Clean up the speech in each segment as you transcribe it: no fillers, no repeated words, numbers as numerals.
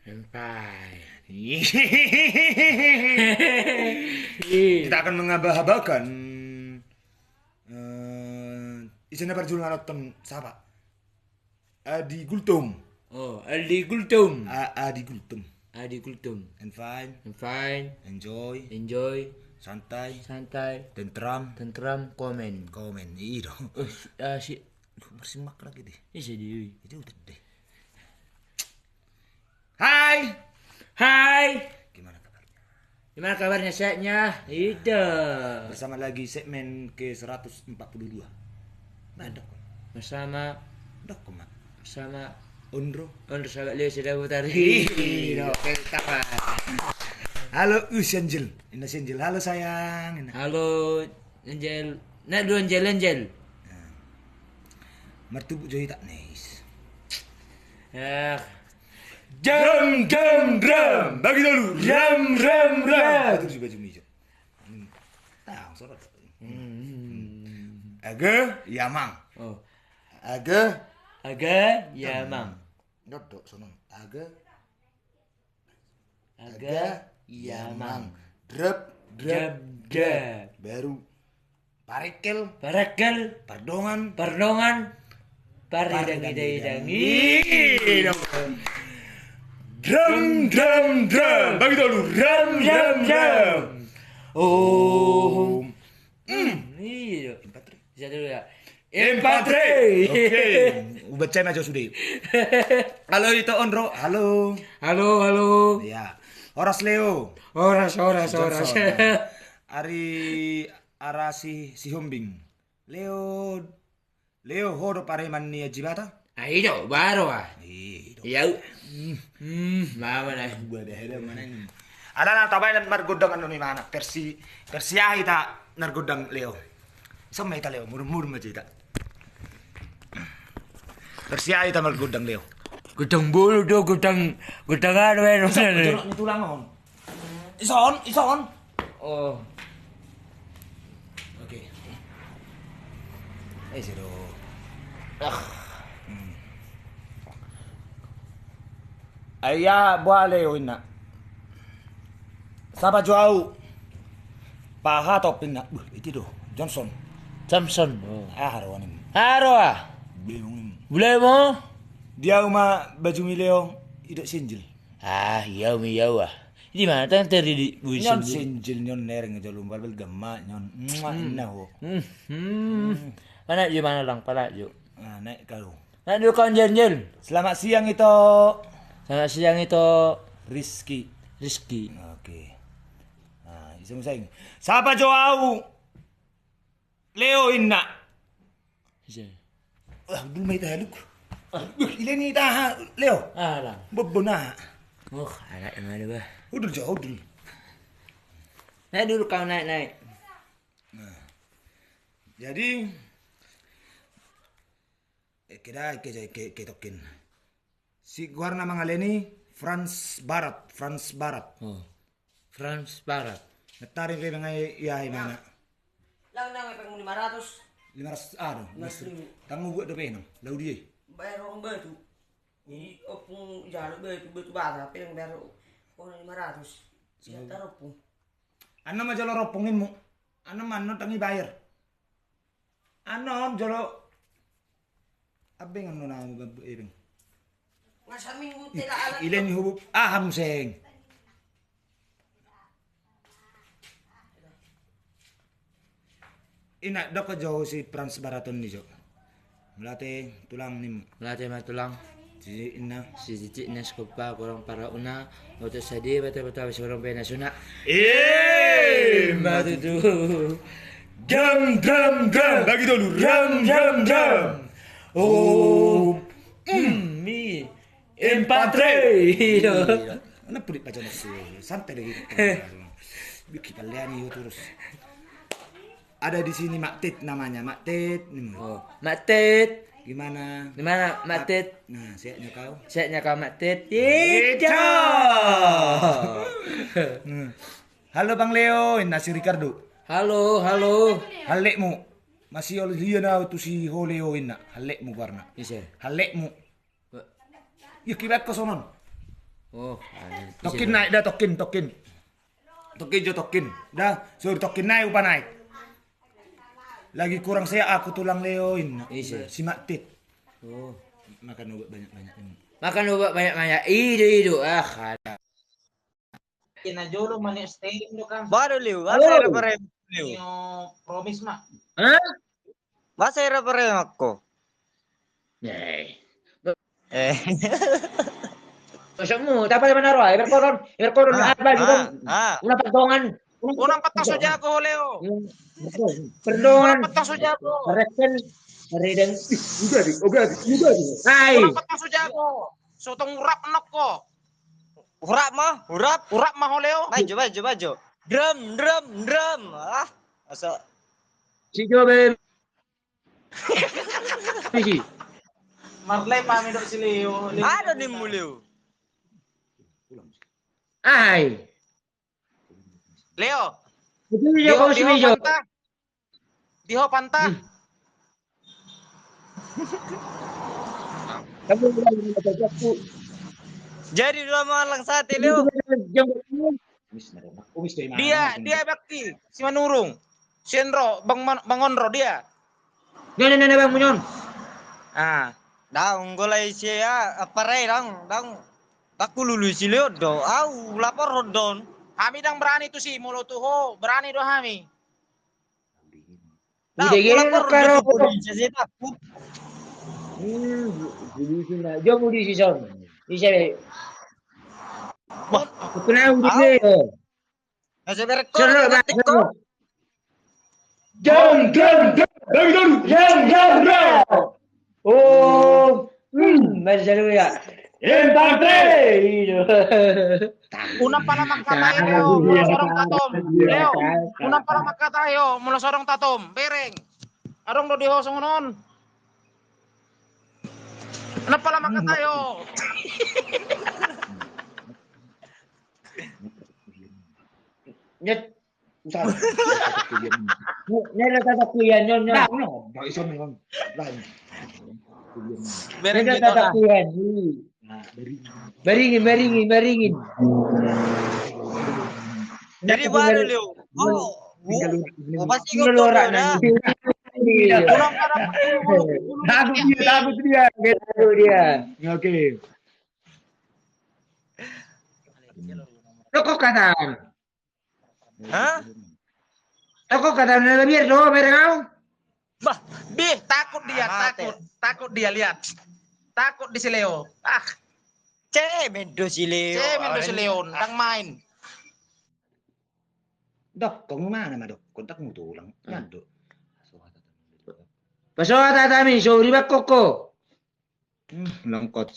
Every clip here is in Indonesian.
Sampai. Kita akan mengabah-abahkan isinya perjuangan nonton siapa? Adi Gultom. Oh, Adi Gultom. Adi Gultom. Adi Gultom. And fine, Fine. enjoy, santai, Tentram, komen. iya dong. Si Bersimak lagi deh. Isa di. Itu udah deh. Hai, Hai. gimana kabarnya? Gimana kabarnya sehatnya? Ida. Bersama lagi segmen ke 142. Ada kok. Bersama Mak. Ondro Ondro. sahabat Leo sudah putar. Oke, tawa. Halo Angel. Angel. Halo sayang. Halo Angel. Nak dua Angel. Mertubu Joy tak nice. Ya. Drum. Bagi dulu. Drum. Itu di baju hijau. Tahu sorot. Aga Yamang. Oh. Aga Ya mang. Dodok sono. Aga Ya mang. Drep. Drab. Baru. Parikel. Barakel. Pardongan. Paridangi. Drum. Bagi dulu. Drum. Oh. Iya. Bisa dulu ya. Empatre. Oke. Baca aja sudah. Halo itu Ondro. Halo. Ya. Horas Leo. Horas. Ari arasi si Hombing. Leo hodo pareman ni jibata. Ayo, baru ah. Iya. Ya. Mama na. Gua dah ada mana ini. Ada na tabay na margodang ano ni mana. Persiahi ta nargodang Leo. Sama ita Leo murmur macam ita. Persiahi ta margodang Leo. Gudang bulu do, gudang ano eh. Ni tulang on. Ison. Oh. Oke. Siro. Ayah boleh ina. Sapa jauh. Paha topin na. Itu do. Johnson. Samson. Oh. Harawanin. Haro ah. Bingung. Boleh mo? Dia uma baju mileo tidak sinjil. Ah, yaw ah. Di mana tang teri di Nyon buisin. sinjil nyon nereng jalum balbal gemma nyon. Inna ho. Mana di mana lang pala jo. Nah, naik kau. Nak dulu kau Angel. Selamat siang itu Selamat siang itu Rizky. Rizky. Oke. Nah, isang sayang. Sapa joau? Leo inna. Dulu may tahaluk. Ilan ni taha Leo. Ah lang. Bobona. Oh, anak yang mana bah? Udul jauh udul. Nak dulu kau naik. Jadi kita ketokin. Si guarna mangaleni Frans Barat. Oh. France Barat. Natarin kayo mga iyahe mana. Lang nang epeng 500. 500 ano? 500.000. Tango buat dope no. Laudi. Bayar orang batu. Ni opung jaluk batu bata pero bayar orang 500. Siya taropong. Ano majalo ropongin mo? Ano man no tangi bayar? Ano jalo abeng ano na mo ibeng. Nga sa minggu tila alat. Ilan yung hubub? Hamseng. Ina doko jo si Frans Baraton ni jo. Melate tulang nim. Melatih matulang. Si ina. Si Cici Nes Kupa kurang para una. Waktu sedih betul-betul habis orang pena suna. Matu tu. Drum. Bagi dulu. Drum. Oh. Mi. Empatre. Ano pulit pa dyan si santai lagi. Kita lihat nih terus. Ada di sini Mak Tit namanya. Mak Tit. Oh, Mak Tit. Gimana? Di mana Mak Tit? Nah, siapnya kau. Sehatnya kau Mak Tit? Halo Bang Leo, nasi Ricardo. Halo. Halekmu. Masih oleh dia na tu si Leo inna. Halekmu warna. Bisa. Halekmu. Yuk kibak ko sonon. Oh, Tokin naik dah tokin. Tokin jo tokin. Dah, suruh tokin naik upah naik. Lagi kurang saya aku tulang leoin. Iya. Si Mak Tit. Oh. Makan obat banyak-banyak ini. Makan obat banyak-banyak. Ido. Kada. Kina jolo mani stadium do kan. Baru liu, asa era pare liu. Yo promise mak. Hah? Masa era pare aku. Nei. Eh. Maksudmu, tapos naman naro, Iberkoron apa juga. Una pagdongan. Unang patang sa Jago, Leo. Perdongan. Unang patang sa Jago. Correction. Paridang. Udah. Ay. Unang patang sa Jago. So tong urap anak ko. Urap mah Leo. Maju. Drum. Ah, asa. Si Jobe. Si. Marley pami do si Leo. Ada di Leo. Ay. Leo. Hindi niyo ko si Mijo. Diho panta. Kamu ko. Jadi dua malang sate Leo. Dia bakti si Manurung. Senro Bang Onro dia. Yan Bang Munyon. Daung golai siya aparay dang aku lulus si Leo do. Au lapor rodon. Kami dang berani tu si mulut tu ho, berani do kami. Hindi lapor karo. Saya takut. Yo mo di season. Isa be. Kuna uli ko. Nasa berekor. Sir, Jam. Oh, masyado ya. Empate! Unang pala magkatayo, mula sorong tatom. Leo, unang pala magkatayo, mula sorong tatom. Bereng. Arong do diho sungunon. Unang pala magkatayo. Net. Usah. Net tatakuyan yon. No, iso nun. Bereng Net gitu. tatakuyan. Baringin. Jadi baru Leo. Oh, pasti kau tahu Ngelorak dah. Unang pala Takut dia. Gitu dia. Oke. Toko kataan. Hah? Toko kataan na labir do, merengau. Bah, takut dia, takut dia lihat. Takut di si Leo. Cemen si Leo, nang main. Dok, kung mana ma dok? Kontak mo tulang. Yan dok. Paso tatami, sorry ba koko? Langkot.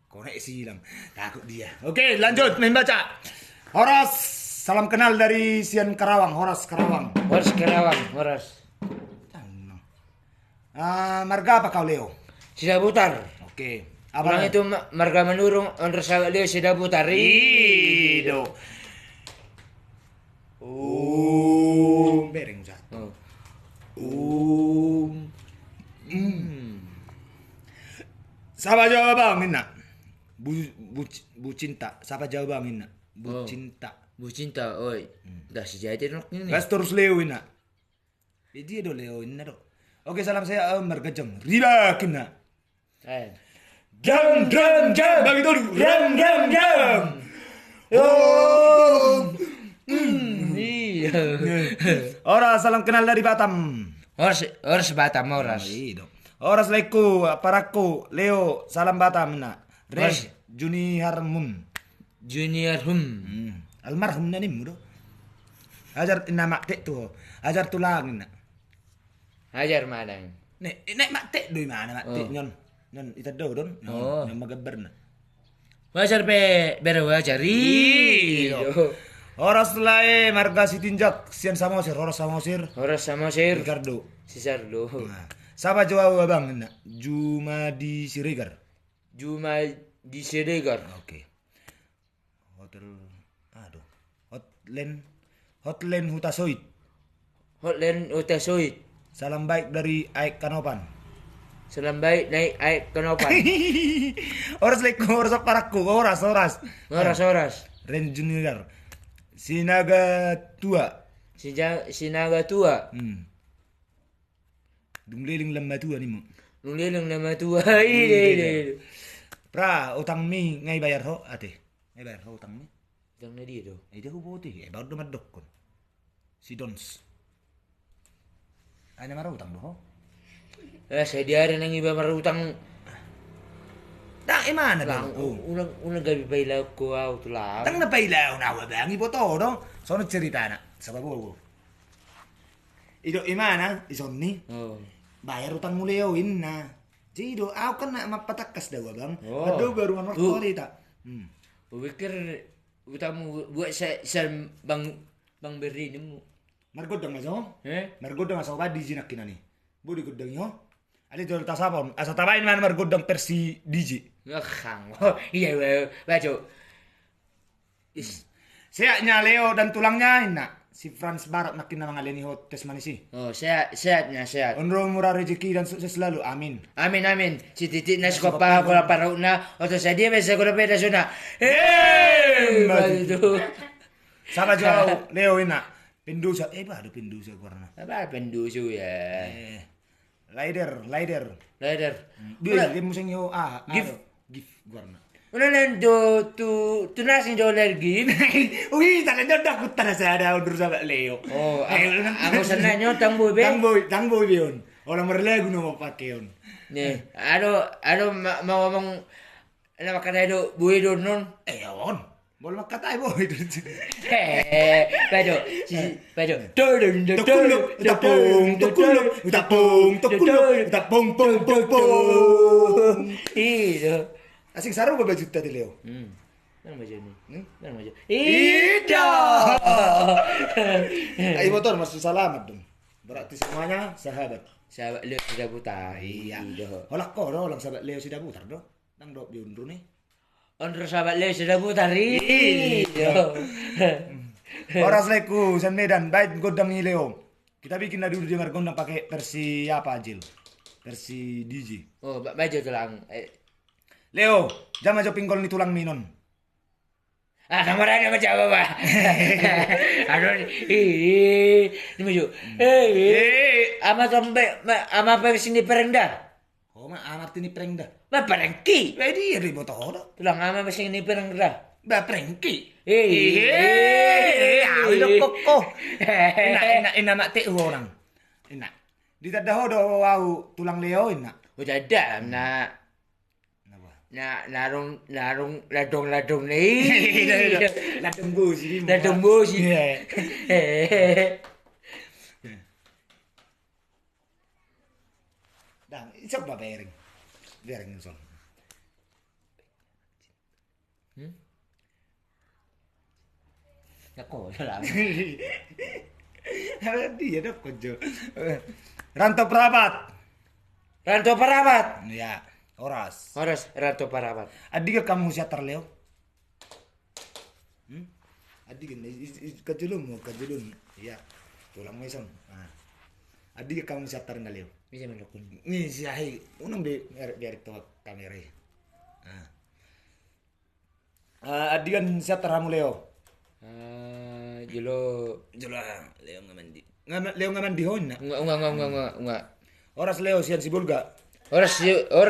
Koneksi hilang. Takut dia. Oke, lanjut main baca. Horas, salam kenal dari Sian Karawang. Horas Karawang. Horas. Marga apa kau Leo? Sidabutar. Oke. Orang itu marga menurung, on sahabat Leo Sidabutar. Ido. Bereng jatuh. Siapa jawab Minna? Bu cinta. Siapa jawab Minna? Bu cinta, oi. Dah sejati nok ini. Gas terus Leo Minna. Dia do Leo Minna do. Oke, salam saya Margajeng. Riba kena. Jam. Bagi dulu. Jam. Iya. Horas, salam kenal dari Batam. Horas Batam, horas. Horas leku, paraku, Leo, salam Batam na. Res, Junior Hum. Almarhum na nim do. Ajar nama tek tu. Ajar tulang na. Hajar madang. Nek mak tek do mana mak tek nyon. Nyon ita do don. Nyon magabar na. Wajar wajar. Horas lae marga sitinjak sian samosir. Horas samosir. Ricardo. Sisardo. Siapa jawab abang na? Juma di Siregar. Oke. Hotline Hutasoid. Hotline Hutasoid. Salam baik dari Aik Kanopan. Selambai naik kenopan. Oras leko, oras paraku, oras. Oras. Ren Junior. Sinaga tua. Si naga tua. Dumliling lama tua ni mo. Nulilang nama tua. Ide. Pra, utang mi ngay bayar ho, ate. Ngay bayar ho utang mi. Yang na dito. Ide ko buti, baru dumadok kon. Si Dons. Ano mara utang do ho? Saya diari nang iba marutang. Tang imana Lang, do? unang gabi pa ilaw ko to lang. Tang napailaw na wabang ibo to, no? So cerita na sa babo. Ido imana, isonni. Oh. Bayar utang mo leoin na. Jido, ako kan na mapatakas daw bang. Oh. Ado baru man ta. Pikir utang mo buat sa bang beri ni mo. Margodang maso? Eh? Margodang maso ba di jinak kinani. Budi godang yo. Ali jol tasapon. Asa tabain man margodang versi DJ. Ngakang. Iya, baca. Sehat nya Leo dan tulangnya enak. Si Franz Barat makin na mga leniho tes manisi. Oh, sehatnya sehat. Onro murah rezeki dan sukses selalu. Amin. Amin. Si Titik na skopa ko para una. Oto sa dia besa ko na peda suna. Hey! Bato. Sama jauh Leo enak. Pendusa. Baru pendusa warna. Apa pendusu ya? Lider. Bila Dia musim yo Gif warna. Una nando tu nasin do lagi. Ui, tak ada aku tak ada undur sama Leo. Oh, ako sana nyo tangboy be. Tangboy yun. Orang merlagu no pakai yun. Nih, ano mawamang ano makadado buhay doon nun. Yun. Boleh makatay boy. Pero tapung. Iyo. Asing saru berapa juta di Leo? Ano mo dyan? Ida. Ay motor masih selamat dong. Berarti semuanya sahabat. Sahabat Leo sudah buta. Iya. Olak ko do, lang sahabat Leo sudah putar do. Nang do biundro nih. Ondro sahabat Leo sudah buta. Iyo. Oras leku San Medan baik godang ni Leo. Kita bikin dulu di Margonda pakai versi apa Jil? Versi DJ. Oh, baca tu lang. Leo, jangan jauh pinggol ni tulang minon. Kamar ada macam apa, Pak? Aduh, ini maju. Ama apa sini perengda? Oh, amat ini perengda. Ba perengki. Wedi ribut todo. Tulang ama sini perengda. Ba perengki. Ayo koko. Enak mati orang. Enak. Di tadaho do wow tulang Leo enak. Udah ada narong ladong nih. Ladong busi. Dang, coba bering. Bering son. Nako, lah. Dia dok kojo. Ranto Perabat. Ya. Oras Ratu Parapat. Adik kamu siatar Leo? Adik kajulun. Iya. Tulang meson. Adik kamu siatar na Leo? Bisa melukun. Ni siahi. Unang biar to kamera. Adik kan siatar kamu Leo? Julo Leo ngamandi. Leo ngamandi hon na? Enggak. Oras Leo sian si Bulga. Oras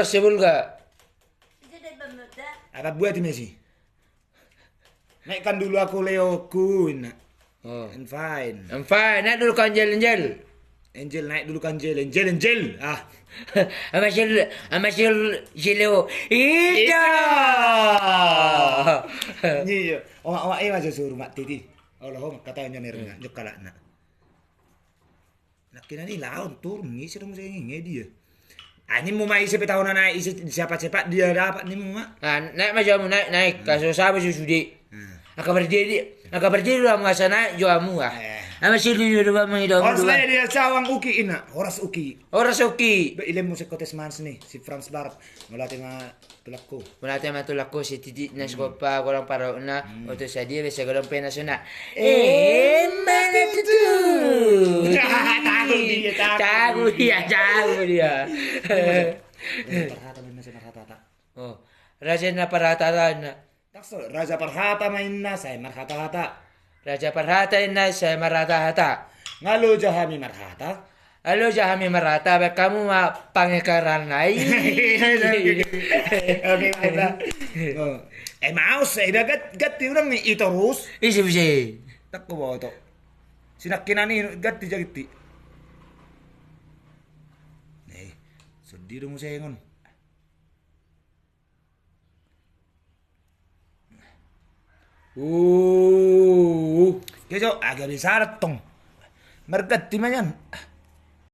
si Bulga. Apa buat Messi? Naikkan dulu aku Leo kun. Oh. I'm fine. Naik dulu kan Angel. Angel naik dulu kan Angel. Sama si Leo. Ida. Iya. Awak aja suruh mak titi. Allah katanya nerna nyokala nak. Nak kira ni lawan turun ni sudah mesti ngi dia. Ini mau main siapa tahun naik siapa cepat dia dapat ni mau. Naik macam naik kasus apa sudi. Akan berdiri dalam ngasana juamu ah. Ama sili ni dapat mengidam. Horas dia cawang uki ina. Horas uki. Ilmu sekotes mans ni si Franz Barat melatih ma tulakku si Titik na skopa korang para una untuk sadia bisa korang pena suna. Mana tu? Tahu dia. Raja Parhata main nasa Marhata. Oh. Raja na Parhata na. Takso, Raja Parhata main nasa Marhata. Raja Parhata na sa Marata hata. Ngalo jahami Marhata. Halo jahami Marata, kamu ma pangekaranay. Okay, baiklah. Oh. Mau saya gat orang ni terus. Isi. Tak ko ba ito. Sinakkinani gat jagiti. Sedih dong saya ngon. Kejo agak besar tong. Mergat timanyan.